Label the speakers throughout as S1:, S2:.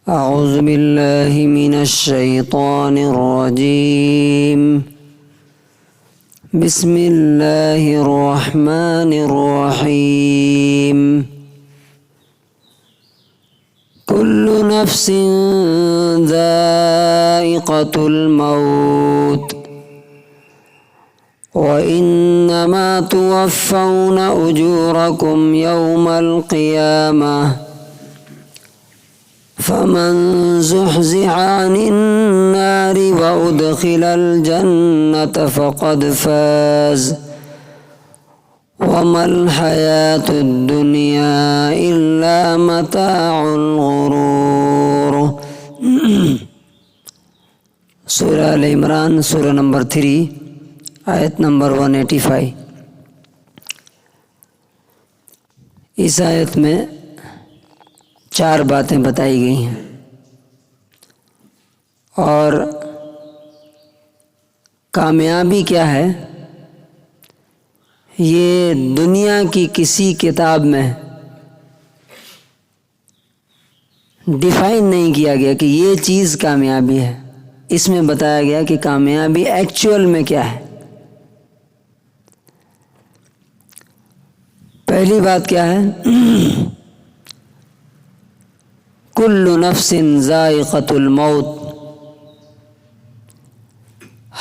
S1: أعوذ بالله من الشيطان الرجيم. بسم الله الرحمن الرحيم. كل نفس ذائقة الموت وإنما توفون أجوركم يوم القيامة فمن زحزح عن النار وأدخل الجنة فقد فاز وما الحياة الدنيا إلا متاع الغرور. سورہ آل عمران سورہ نمبر 3 آیت نمبر 185. اس آیت میں 4 باتیں بتائی گئی ہیں اور کامیابی کیا ہے یہ دنیا کی کسی کتاب میں ڈیفائن نہیں کیا گیا کہ یہ چیز کامیابی ہے. اس میں بتایا گیا کہ کامیابی ایکچوئل میں کیا ہے. پہلی بات کیا ہے؟ کل نفس ذائقۃ الموت.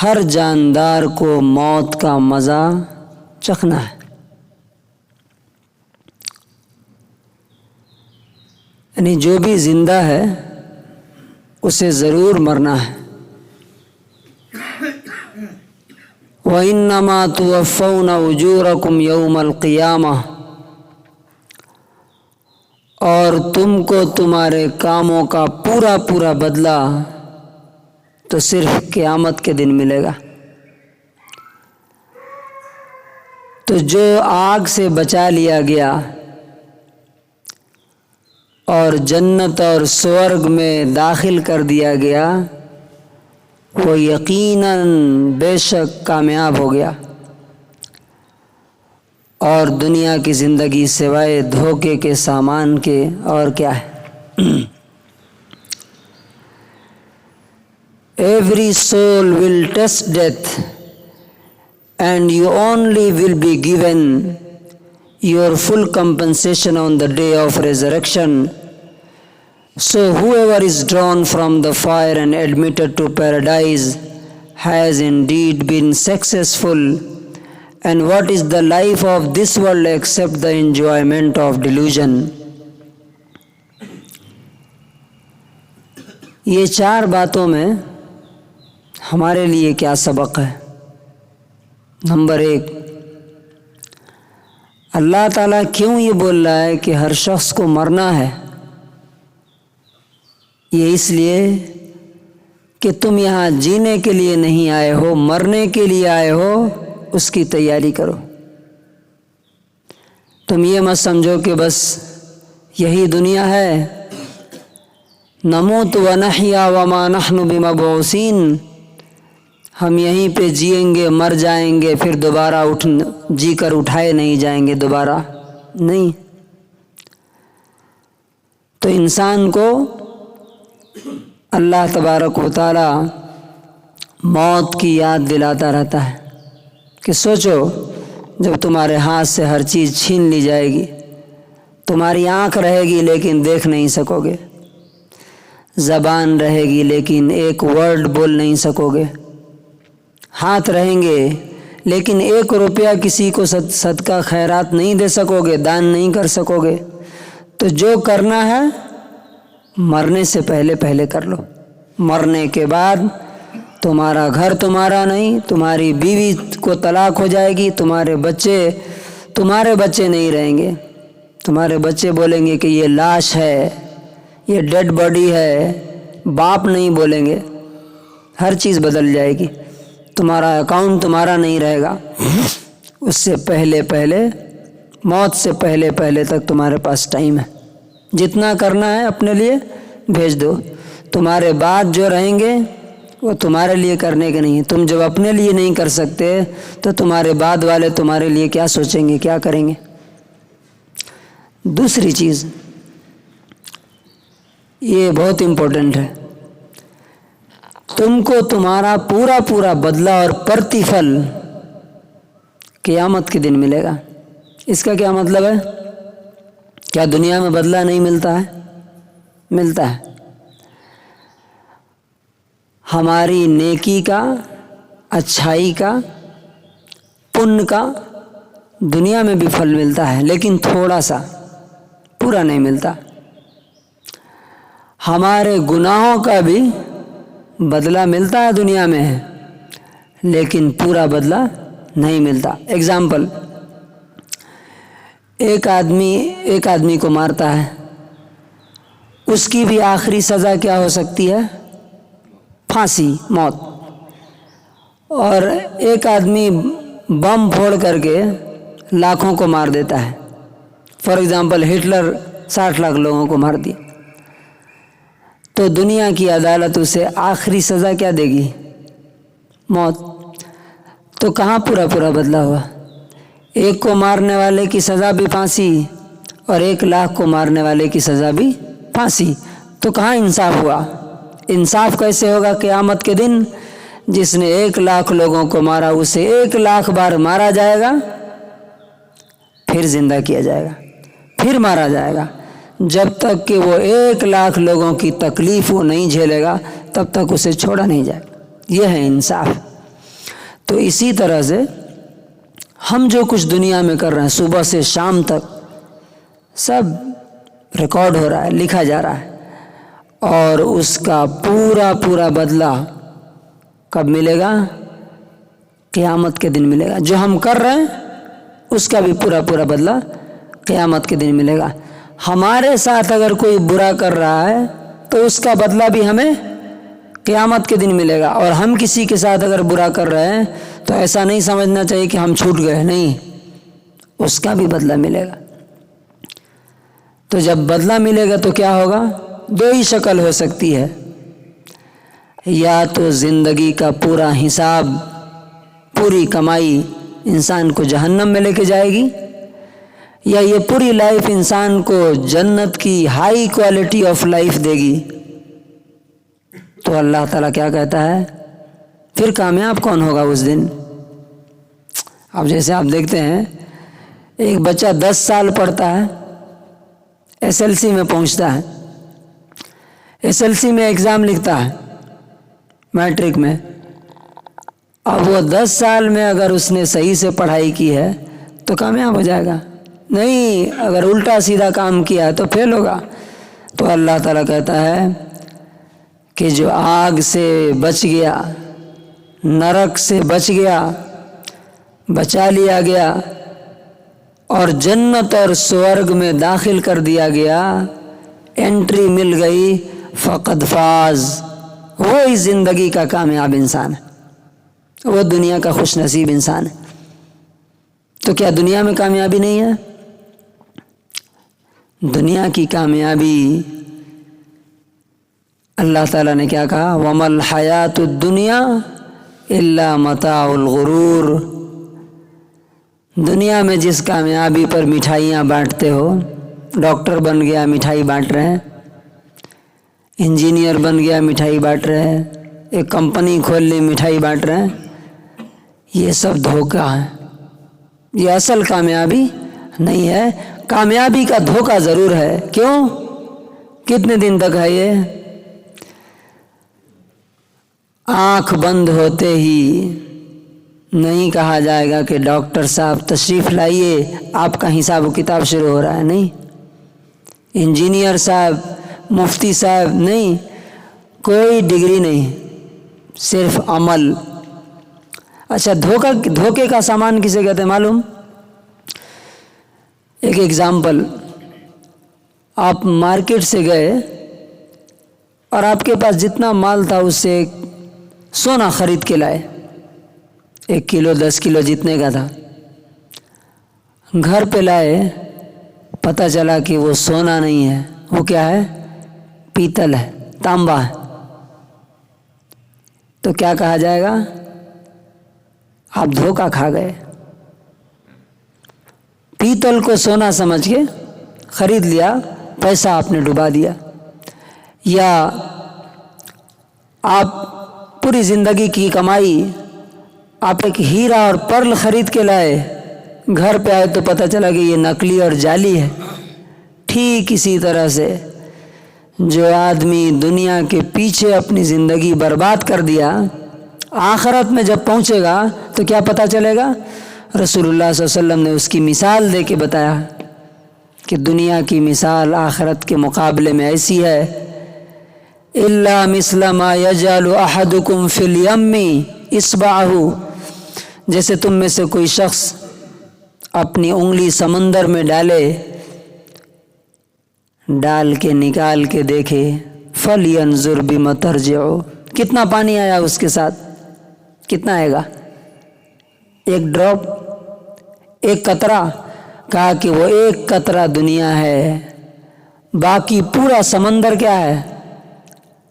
S1: ہر جاندار کو موت کا مزہ چکھنا ہے. یعنی جو بھی زندہ ہے اسے ضرور مرنا ہے. وَإِنَّمَا تُوَفَّوْنَ أُجُورَكُمْ يَوْمَ الْقِيَامَةِ. اور تم کو تمہارے کاموں کا پورا بدلہ تو صرف قیامت کے دن ملے گا. تو جو آگ سے بچا لیا گیا اور جنت اور سورگ میں داخل کر دیا گیا وہ یقیناً بے شک کامیاب ہو گیا. اور دنیا کی زندگی سوائے دھوکے کے سامان کے اور کیا ہے؟ Every soul will test death and you only will be given your full compensation on the day of resurrection. So whoever is drawn from the fire and admitted to paradise has indeed been successful. And what is the life of this world except the enjoyment of delusion? یہ 4 باتوں میں ہمارے لیے کیا سبق ہے؟ Number 1، اللہ تعالیٰ کیوں یہ بول رہا ہے کہ ہر شخص کو مرنا ہے؟ یہ اس لیے کہ تم یہاں جینے کے لیے نہیں آئے ہو، مرنے کے لیے آئے ہو. اس کی تیاری کرو. تم یہ مت سمجھو کہ بس یہی دنیا ہے، نموت و نحیا وما نحن بمبعوثین، ہم یہیں پہ جئیں گے مر جائیں گے پھر دوبارہ جی کر اٹھائے نہیں جائیں گے دوبارہ نہیں. تو انسان کو اللہ تبارک و تعالی موت کی یاد دلاتا رہتا ہے کہ سوچو جب تمہارے ہاتھ سے ہر چیز چھین لی جائے گی، تمہاری آنکھ رہے گی لیکن دیکھ نہیں سکو گے، زبان رہے گی لیکن ایک ورڈ بول نہیں سکو گے، ہاتھ رہیں گے لیکن 1 روپیہ کسی کو صدقہ خیرات نہیں دے سکو گے، دان نہیں کر سکو گے. تو جو کرنا ہے مرنے سے پہلے کر لو. مرنے کے بعد تمہارا گھر تمہارا نہیں، تمہاری بیوی کو طلاق ہو جائے گی، تمہارے بچے نہیں رہیں گے. تمہارے بچے بولیں گے کہ یہ لاش ہے، یہ ڈیڈ باڈی ہے، باپ نہیں بولیں گے. ہر چیز بدل جائے گی. تمہارا اکاؤنٹ تمہارا نہیں رہے گا. اس سے پہلے موت سے پہلے تک تمہارے پاس ٹائم ہے. جتنا کرنا ہے اپنے لیے بھیج دو. تمہارے بعد جو رہیں گے وہ تمہارے لیے کرنے کے نہیں. تم جب اپنے لیے نہیں کر سکتے تو تمہارے بعد والے تمہارے لیے کیا سوچیں گے، کیا کریں گے؟ دوسری چیز، یہ بہت امپورٹنٹ ہے. تم کو تمہارا پورا پورا بدلہ اور پرتیفل قیامت کے دن ملے گا. اس کا کیا مطلب ہے؟ کیا دنیا میں بدلہ نہیں ملتا ہے؟ ملتا ہے. ہماری نیکی کا، اچھائی کا، پن کا دنیا میں بھی پھل ملتا ہے، لیکن تھوڑا سا، پورا نہیں ملتا. ہمارے گناہوں کا بھی بدلہ ملتا ہے دنیا میں، لیکن پورا بدلہ نہیں ملتا. ایگزامپل، ایک آدمی کو مارتا ہے، اس کی بھی آخری سزا کیا ہو سکتی ہے؟ پھانسی، موت. اور ایک آدمی بم پھوڑ کر کے لاکھوں کو مار دیتا ہے. فار ایگزامپل ہٹلر 60 لاکھ لوگوں کو مار دیا، تو دنیا کی عدالت اسے آخری سزا کیا دے گی؟ موت. تو کہاں پورا بدلہ ہوا؟ ایک کو مارنے والے کی سزا بھی پھانسی اور 1 لاکھ کو مارنے والے کی سزا بھی پھانسی. تو کہاں انصاف ہوا؟ انصاف کیسے ہوگا قیامت کے دن؟ جس نے 1 لاکھ لوگوں کو مارا اسے 1 لاکھ بار مارا جائے گا، پھر زندہ کیا جائے گا، پھر مارا جائے گا، جب تک کہ وہ 1 لاکھ لوگوں کی تکلیف وہ نہیں جھیلے گا تب تک اسے چھوڑا نہیں جائے گا. یہ ہے انصاف. تو اسی طرح سے ہم جو کچھ دنیا میں کر رہے ہیں صبح سے شام تک سب ریکارڈ ہو رہا ہے، لکھا جا رہا ہے، اور اس کا پورا بدلہ کب ملے گا؟ قیامت کے دن ملے گا. جو ہم کر رہے ہیں اس کا بھی پورا بدلہ قیامت کے دن ملے گا. ہمارے ساتھ اگر کوئی برا کر رہا ہے تو اس کا بدلہ بھی ہمیں قیامت کے دن ملے گا. اور ہم کسی کے ساتھ اگر برا کر رہے ہیں تو ایسا نہیں سمجھنا چاہیے کہ ہم چھوٹ گئے، نہیں، اس کا بھی بدلہ ملے گا. تو جب بدلہ ملے گا تو کیا ہوگا؟ 2 ہی شکل ہو سکتی ہے. یا تو زندگی کا پورا حساب، پوری کمائی انسان کو جہنم میں لے کے جائے گی، یا یہ پوری لائف انسان کو جنت کی ہائی کوالٹی آف لائف دے گی. تو اللہ تعالیٰ کیا کہتا ہے؟ پھر کامیاب کون ہوگا اس دن؟ اب جیسے آپ دیکھتے ہیں ایک بچہ 10 سال پڑھتا ہے، SLC میں پہنچتا ہے، SLC میں ایگزام لکھتا ہے میٹرک میں. اب وہ 10 سال میں اگر اس نے صحیح سے پڑھائی کی ہے تو کامیاب ہو جائے گا. نہیں، اگر الٹا سیدھا کام کیا ہے تو فیل ہوگا. تو اللہ تعالیٰ کہتا ہے کہ جو آگ سے بچ گیا، نرک سے بچ گیا، بچا لیا گیا اور جنت اور سورگ میں داخل کر دیا گیا، انٹری مل گئی، فقد فاز، وہی زندگی کا کامیاب انسان ہے، وہ دنیا کا خوش نصیب انسان ہے. تو کیا دنیا میں کامیابی نہیں ہے؟ دنیا کی کامیابی اللہ تعالیٰ نے کیا کہا؟ وَمَا الْحَيَاةُ الدُّنْيَا إِلَّا مَتَاعُ الْغُرُورِ. دنیا میں جس کامیابی پر مٹھائیاں بانٹتے ہو، ڈاکٹر بن گیا مٹھائی بانٹ رہے ہیں، انجینئر بن گیا مٹھائی بانٹ رہے ہیں، ایک کمپنی کھول لی مٹھائی بانٹ رہے ہیں، یہ سب دھوکہ ہے. یہ اصل کامیابی نہیں ہے. کامیابی کا دھوکہ ضرور ہے. کیوں؟ کتنے دن تک ہے یہ؟ آنکھ بند ہوتے ہی نہیں کہا جائے گا کہ ڈاکٹر صاحب تشریف لائیے، آپ کا حساب و کتاب شروع ہو رہا ہے. نہیں. انجینئر صاحب، مفتی صاحب، نہیں، کوئی ڈگری نہیں، صرف عمل. اچھا، دھوکے کا سامان کسے کہتے ہیں معلوم؟ ایک ایگزامپل، آپ مارکیٹ سے گئے اور آپ کے پاس جتنا مال تھا اس سے سونا خرید کے لائے، 1 کلو 10 کلو جتنے کا تھا. گھر پہ لائے، پتہ چلا کہ وہ سونا نہیں ہے، وہ کیا ہے؟ پیتل ہے، تانبا ہے. تو کیا کہا جائے گا؟ آپ دھوکہ کھا گئے. پیتل کو سونا سمجھ کے خرید لیا، پیسہ آپ نے ڈبا دیا. یا آپ پوری زندگی کی کمائی آپ ایک ہیرا اور پرل خرید کے لائے، گھر پہ آئے تو پتہ چلا کہ یہ نقلی اور جعلی ہے۔ ٹھیک اسی طرح سے جو آدمی دنیا کے پیچھے اپنی زندگی برباد کر دیا، آخرت میں جب پہنچے گا تو کیا پتہ چلے گا؟ رسول اللہ صلی اللہ علیہ وسلم نے اس کی مثال دے کے بتایا کہ دنیا کی مثال آخرت کے مقابلے میں ایسی ہے، الا مثل ما یجعل احدکم فی الیم اصبعہ، جیسے تم میں سے کوئی شخص اپنی انگلی سمندر میں ڈال کے نکال کے دیکھے، فلینظر بما ترجع، کتنا پانی آیا اس کے ساتھ، کتنا آئے گا؟ ایک ڈراپ، ایک قطرہ، کہا کہ وہ ایک قطرہ دنیا ہے، باقی پورا سمندر کیا ہے؟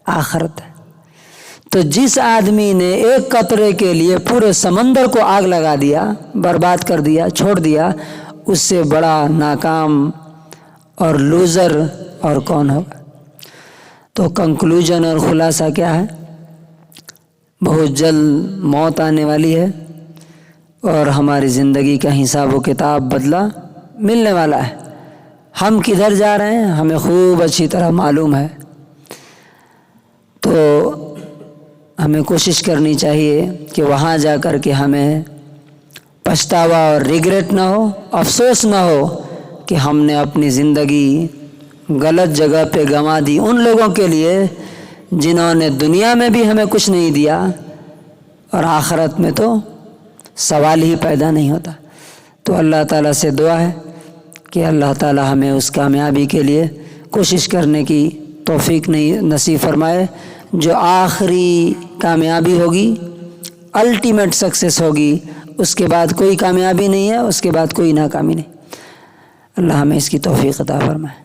S1: آخرت ہے۔ تو جس آدمی نے ایک قطرے کے لیے پورے سمندر کو آگ لگا دیا، برباد کر دیا، چھوڑ دیا، اس سے بڑا ناکام اور لوزر اور کون ہوگا؟ تو کنکلوژن اور خلاصہ کیا ہے؟ بہت جلد موت آنے والی ہے اور ہماری زندگی کا حساب و کتاب بدلہ ملنے والا ہے۔ ہم کدھر جا رہے ہیں ہمیں خوب اچھی طرح معلوم ہے، تو ہمیں کوشش کرنی چاہیے کہ وہاں جا کر کے ہمیں پچھتاوا اور ریگریٹ نہ ہو، افسوس نہ ہو کہ ہم نے اپنی زندگی غلط جگہ پہ گنوا دی، ان لوگوں کے لیے جنہوں نے دنیا میں بھی ہمیں کچھ نہیں دیا اور آخرت میں تو سوال ہی پیدا نہیں ہوتا۔ تو اللہ تعالیٰ سے دعا ہے کہ اللہ تعالیٰ ہمیں اس کامیابی کے لیے کوشش کرنے کی توفیق نصیب فرمائے، جو آخری کامیابی ہوگی، الٹیمیٹ سکسیس ہوگی، اس کے بعد کوئی کامیابی نہیں ہے، اس کے بعد کوئی ناکامی نہیں۔ اللہ ہمیں اس کی توفیق عطا فرمائے۔